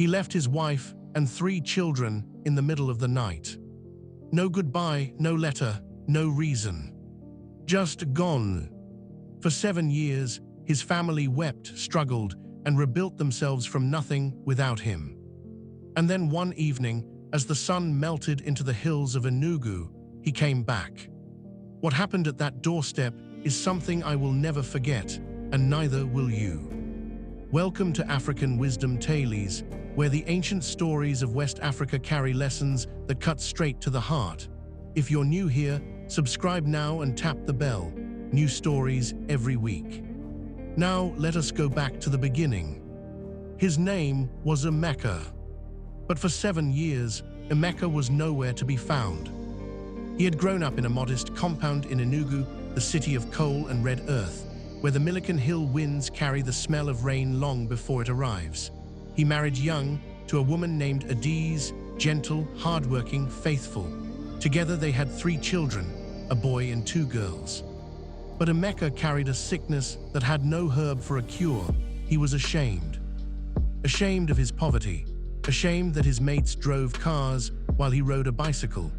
He left his wife and 3 children in the middle of the night. No goodbye, no letter, no reason. Just gone. For 7 years, his family wept, struggled, and rebuilt themselves from nothing without him. And then one evening, as the sun melted into the hills of Enugu, he came back. What happened at that doorstep is something I will never forget, and neither will you. Welcome to African Wisdom Tales, where the ancient stories of West Africa carry lessons that cut straight to the heart. If you're new here, subscribe now and tap the bell. New stories every week. Now let us go back to the beginning. His name was Emeka. But for 7 years, Emeka was nowhere to be found. He had grown up in a modest compound in Enugu, the city of coal and red earth, where the Milliken Hill winds carry the smell of rain long before it arrives. He married young to a woman named Adaeze, gentle, hardworking, faithful. Together they had 3 children, a boy and 2 girls. But Emeka carried a sickness that had no herb for a cure. He was ashamed. Ashamed of his poverty. Ashamed that his mates drove cars while he rode a bicycle.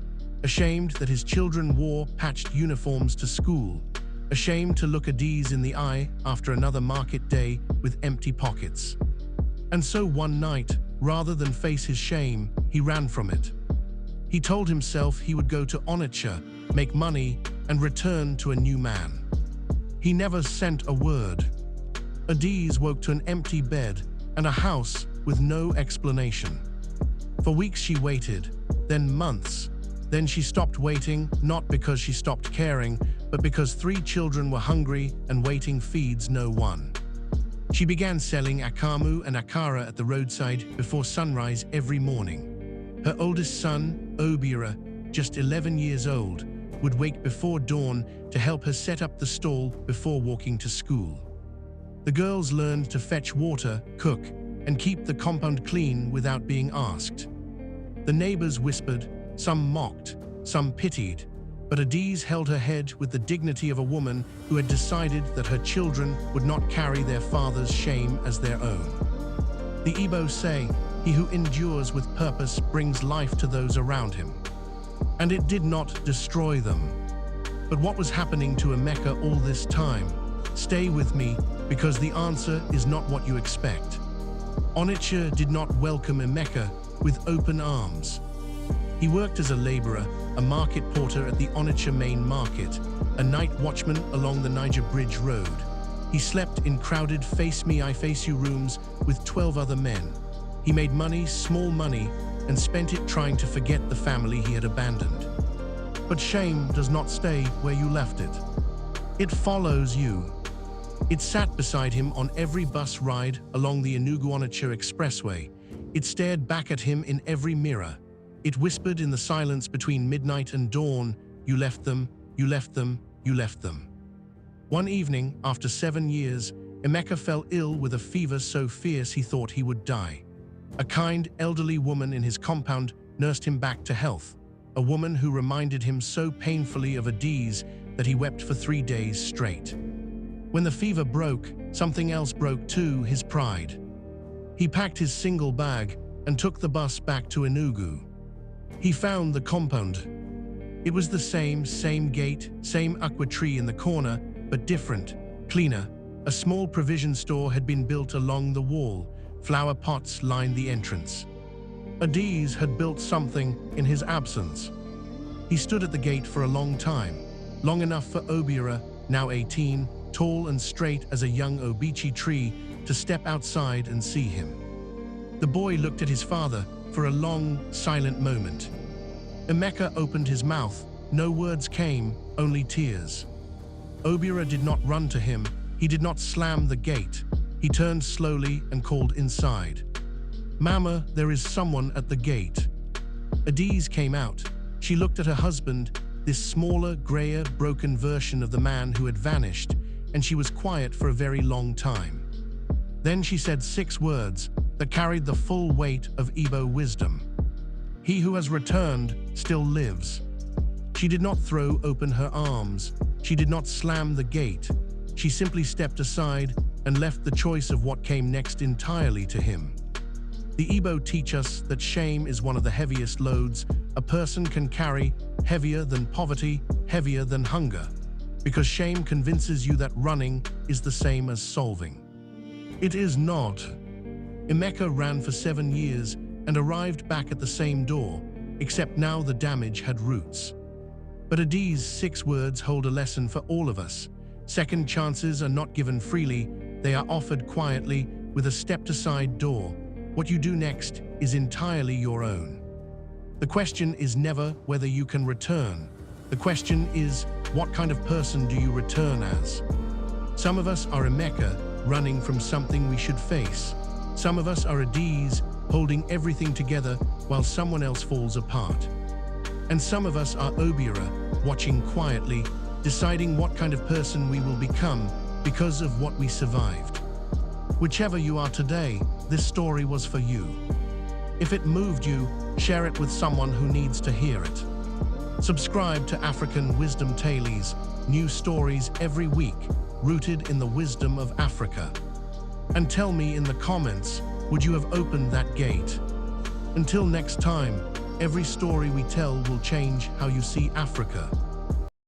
Ashamed that his children wore patched uniforms to school. Ashamed to look Adaeze in the eye after another market day with empty pockets. And so one night, rather than face his shame, he ran from it. He told himself he would go to Onitsha, make money, and return to a new man. He never sent a word. Adaeze woke to an empty bed and a house with no explanation. For weeks she waited, then months. Then she stopped waiting, not because she stopped caring, but because 3 children were hungry and waiting feeds no one. She began selling akamu and akara at the roadside before sunrise every morning. Her oldest son, Obiora, just 11 years old, would wake before dawn to help her set up the stall before walking to school. The girls learned to fetch water, cook, and keep the compound clean without being asked. The neighbors whispered, some mocked, some pitied, but Adaeze held her head with the dignity of a woman who had decided that her children would not carry their father's shame as their own. The Igbo say, he who endures with purpose brings life to those around him. And it did not destroy them. But what was happening to Emeka all this time? Stay with me, because the answer is not what you expect. Onitsha did not welcome Emeka with open arms. He worked as a laborer, a market porter at the Onitsha main market, a night watchman along the Niger Bridge Road. He slept in crowded face me, I face you rooms with 12 other men. He made money, small money, and spent it trying to forget the family he had abandoned. But shame does not stay where you left it. It follows you. It sat beside him on every bus ride along the Enugu-Onitsha expressway. It stared back at him in every mirror. It whispered in the silence between midnight and dawn, you left them, you left them, you left them. One evening, after 7 years, Emeka fell ill with a fever so fierce he thought he would die. A kind, elderly woman in his compound nursed him back to health, a woman who reminded him so painfully of Adaeze that he wept for 3 days straight. When the fever broke, something else broke too, his pride. He packed his single bag and took the bus back to Enugu. He found the compound. It was the same gate, same aqua tree in the corner, but different, cleaner. A small provision store had been built along the wall. Flower pots lined the entrance. Adaeze had built something in his absence. He stood at the gate for a long time, long enough for Obiora, now 18, tall and straight as a young obechi tree, to step outside and see him. The boy looked at his father for a long, silent moment. Emeka opened his mouth. No words came, only tears. Obiora did not run to him. He did not slam the gate. He turned slowly and called inside. Mama, there is someone at the gate. Adaeze came out. She looked at her husband, this smaller, grayer, broken version of the man who had vanished, and she was quiet for a very long time. Then she said 6 words that carried the full weight of Igbo wisdom. He who has returned still lives. She did not throw open her arms. She did not slam the gate. She simply stepped aside and left the choice of what came next entirely to him. The Igbo teach us that shame is one of the heaviest loads a person can carry, heavier than poverty, heavier than hunger, because shame convinces you that running is the same as solving. It is not. Emeka ran for 7 years and arrived back at the same door, except now the damage had roots. But Adaeze's 6 words hold a lesson for all of us. Second chances are not given freely, they are offered quietly with a stepped-aside door. What you do next is entirely your own. The question is never whether you can return. The question is, what kind of person do you return as? Some of us are Emeka, running from something we should face. Some of us are Adaeze, holding everything together while someone else falls apart. And some of us are Obiora, watching quietly, deciding what kind of person we will become because of what we survived. Whichever you are today, this story was for you. If it moved you, share it with someone who needs to hear it. Subscribe to African Wisdom Tales, new stories every week, rooted in the wisdom of Africa. And tell me in the comments, would you have opened that gate? Until next time, every story we tell will change how you see Africa.